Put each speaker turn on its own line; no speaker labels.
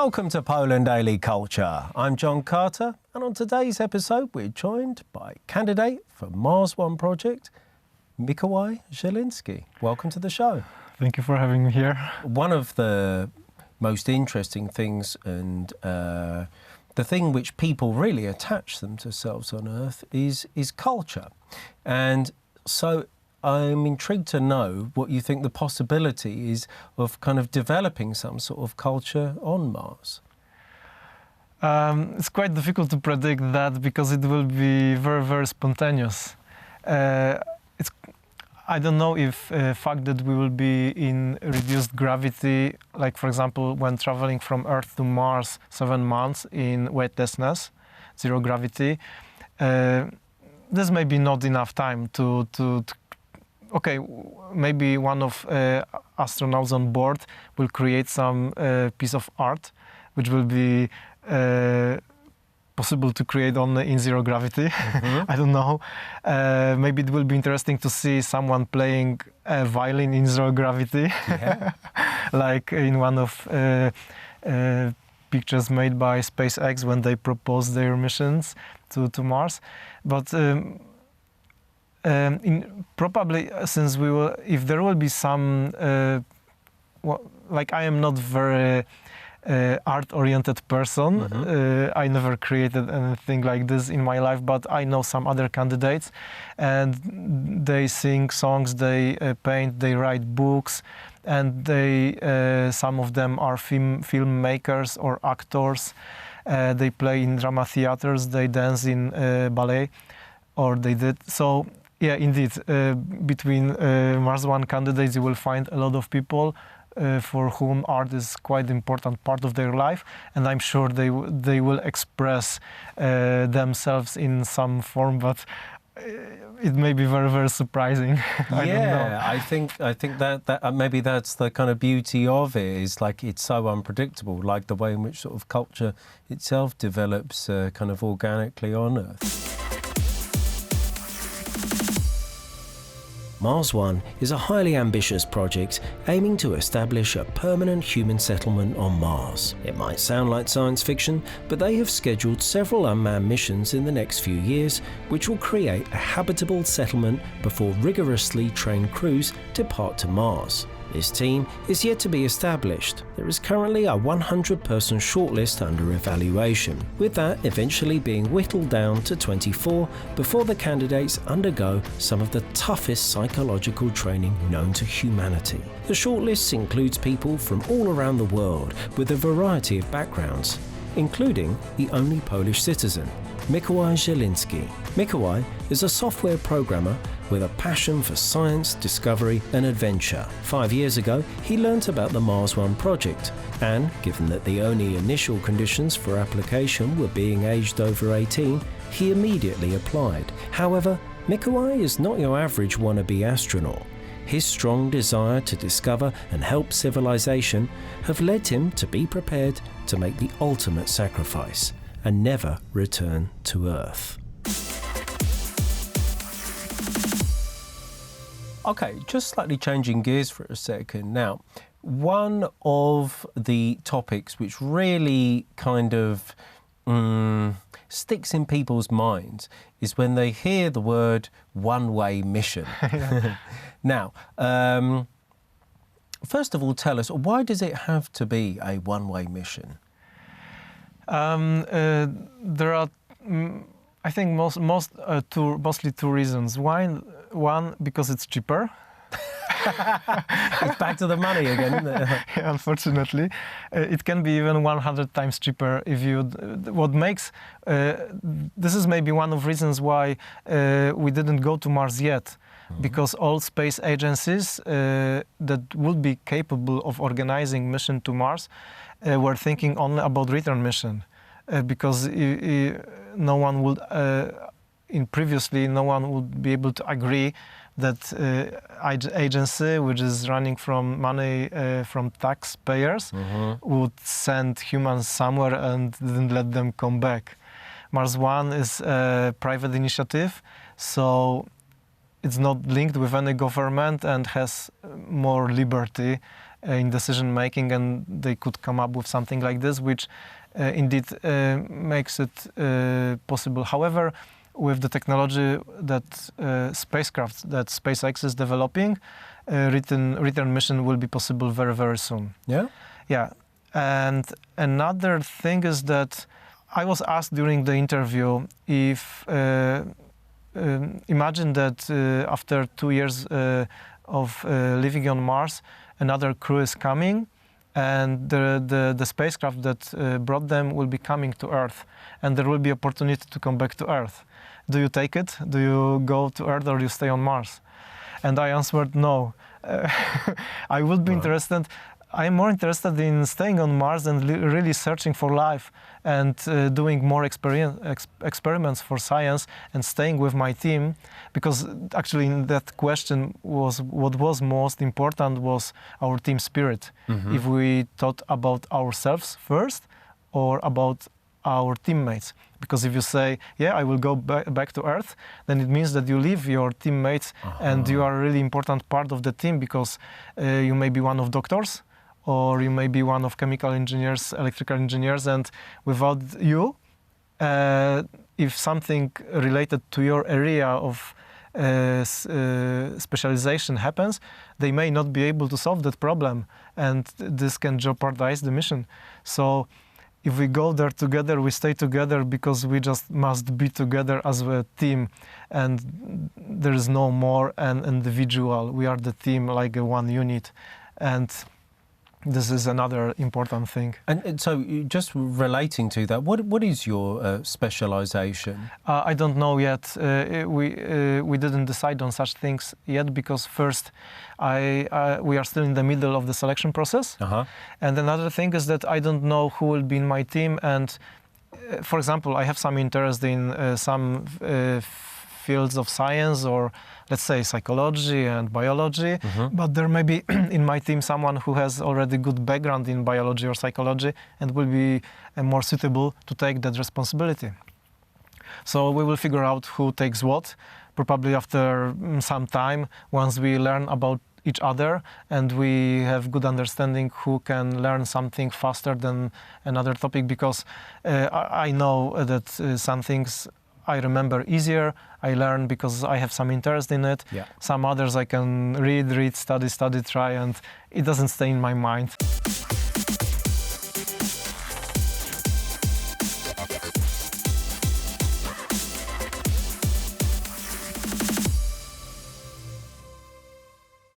Welcome to Poland Daily Culture. I'm Jon Carter, and on today's episode we're joined by candidate for Mars One project, Mikołaj Zieliński. Welcome to the show.
Thank you for having me here.
One of the most interesting things and the thing which people really attach themselves on Earth is culture. And so I'm intrigued to know what you think the possibility is of kind of developing some sort of culture on Mars.
It's quite difficult to predict that because it will be very, very spontaneous. I don't know if the fact that we will be in reduced gravity, like for example, when traveling from Earth to Mars 7 months in weightlessness, zero gravity, this may be not enough time to okay, maybe one of astronauts on board will create some piece of art, which will be possible to create only in zero gravity. Mm-hmm. I don't know. Maybe it will be interesting to see someone playing a violin in zero gravity, yeah. Like in one of pictures made by SpaceX when they proposed their missions to Mars. But probably since if there will be some, like I am not very art-oriented person. Mm-hmm. I never created anything like this in my life, but I know some other candidates, and they sing songs, they paint, they write books, and some of them are filmmakers or actors. They play in drama theaters, they dance in ballet, or they did. So yeah, indeed, between Mars One candidates, you will find a lot of people for whom art is quite an important part of their life, and I'm sure they will express themselves in some form, but it may be very, very surprising. I don't know.
I think that maybe that's the kind of beauty of it, is like it's so unpredictable, like the way in which sort of culture itself develops kind of organically on Earth. Mars One is a highly ambitious project aiming to establish a permanent human settlement on Mars. It might sound like science fiction, but they have scheduled several unmanned missions in the next few years, which will create a habitable settlement before rigorously trained crews depart to Mars. This team is yet to be established. There is currently a 100-person shortlist under evaluation, with that eventually being whittled down to 24 before the candidates undergo some of the toughest psychological training known to humanity. The shortlist includes people from all around the world with a variety of backgrounds, including the only Polish citizen, Mikołaj Zieliński. Mikołaj is a software programmer with a passion for science, discovery and adventure. 5 years ago, he learnt about the Mars One project, and given that the only initial conditions for application were being aged over 18, he immediately applied. However, Mikołaj is not your average wannabe astronaut. His strong desire to discover and help civilization have led him to be prepared to make the ultimate sacrifice and never return to Earth. Okay, just slightly changing gears for a second. Now, one of the topics which really kind of sticks in people's minds is when they hear the word one-way mission. Now, first of all, tell us, why does it have to be a one-way mission?
There are, I think, mostly two reasons. One, because it's cheaper.
It's back to the money again, isn't it?
Yeah, unfortunately, it can be even 100 times cheaper if you. What makes this is maybe one of reasons why we didn't go to Mars yet. Because all space agencies that would be capable of organizing mission to Mars were thinking only about return mission, because no one would, no one would be able to agree that agency, which is running from money from taxpayers, would send humans somewhere and didn't let them come back. Mars One is a private initiative, so it's not linked with any government and has more liberty in decision making, and they could come up with something like this, which indeed makes it possible. However, with the technology that spacecraft that SpaceX is developing, return mission will be possible very, very soon.
Yeah?
Yeah. And another thing is that I was asked during the interview if imagine that after 2 years of living on Mars, another crew is coming, and the spacecraft that brought them will be coming to Earth, and there will be opportunity to come back to Earth. Do you take it? Do you go to Earth or you stay on Mars? And I answered no. I would be interested. I am more interested in staying on Mars and really searching for life and doing more experiments for science and staying with my team, because actually in that question what was most important was our team spirit.
Mm-hmm.
If we thought about ourselves first or about our teammates. Because if you say, yeah, I will go back to Earth, then it means that you leave your teammates and you are a really important part of the team, because you may be one of doctors, or you may be one of chemical engineers, electrical engineers, and without you, if something related to your area of specialization happens, they may not be able to solve that problem, and this can jeopardize the mission. So if we go there together, we stay together because we just must be together as a team, and there is no more an individual. We are the team, like a one unit, and this is another important thing.
And so, just relating to that, what is your specialization?
I don't know yet. We didn't decide on such things yet, because first, we are still in the middle of the selection process. And another thing is that I don't know who will be in my team. And for example, I have some interest in some fields of science, or let's say psychology and biology, but there may be in my team someone who has already good background in biology or psychology and will be more suitable to take that responsibility. So we will figure out who takes what, probably after some time, once we learn about each other and we have good understanding who can learn something faster than another topic, because I know that some things I remember easier, I learn because I have some interest in it.
Yeah.
Some others I can read, study, try, and it doesn't stay in my mind.